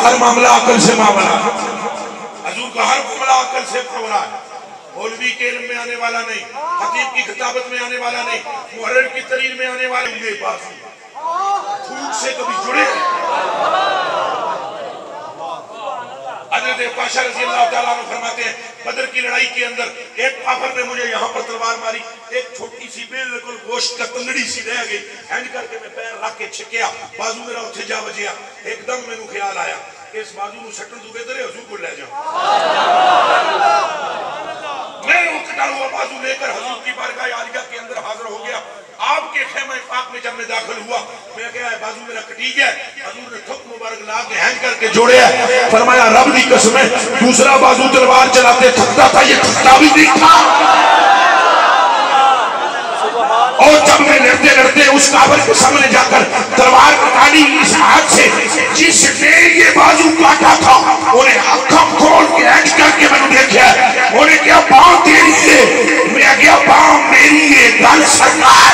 हर मामला अकल से मामला, हजूर का हर मामला अकल से मामला है। मौलवी के इल्म में आने वाला नहीं, खतीब की खिताबत में आने वाला नहीं, मुहर्रिर की तरीर में आने वाले होंगे। बाजू फूट से कभी जुड़े। हजरत पाशा रज़ी अल्लाह ताला अन्हु फरमाते हैं, बदर की लड़ाई के अंदर एक काफिर ने मुझे यहाँ पर तलवार मारी, एक छोटी सी बिल्कुल गोश्त का तंगड़ी सी रह गई, हैंड करके मैं पैर रख के छिकिया, बाजू मेरा उत्थे जा बजिया। एकदम मैनू ख्याल आया इस बाजू नू सट्टन तू बेहतर है हजूर को ले जाऊं। मैं वो कटा हुआ बाजू लेकर हजूर की बारगाह आलिया के अंदर हाजिर हो गया। आपके खेमे पाक में जब मैं दाखिल हुआ, मैं क्या है बाजू मेरा कटी गया। हजूर ने ठुक मुबारक ला के हैंड करके जोड़े है, फरमाया रब दी कसम है दूसरा बाजू तलवार चलाते थकता था, ये थकता भी नहीं था। और जब मैं लड़ते लड़ते उस काबर के सामने जाकर तलवार कटानी इस हाथ से जिसने ये बाजू काटा था, उन्हें आंखों खोल के हैंड करके मैंने देखा, उन्हें क्या पाँव तेरी है, मैं क्या पाँव मेरी है, गल सरकार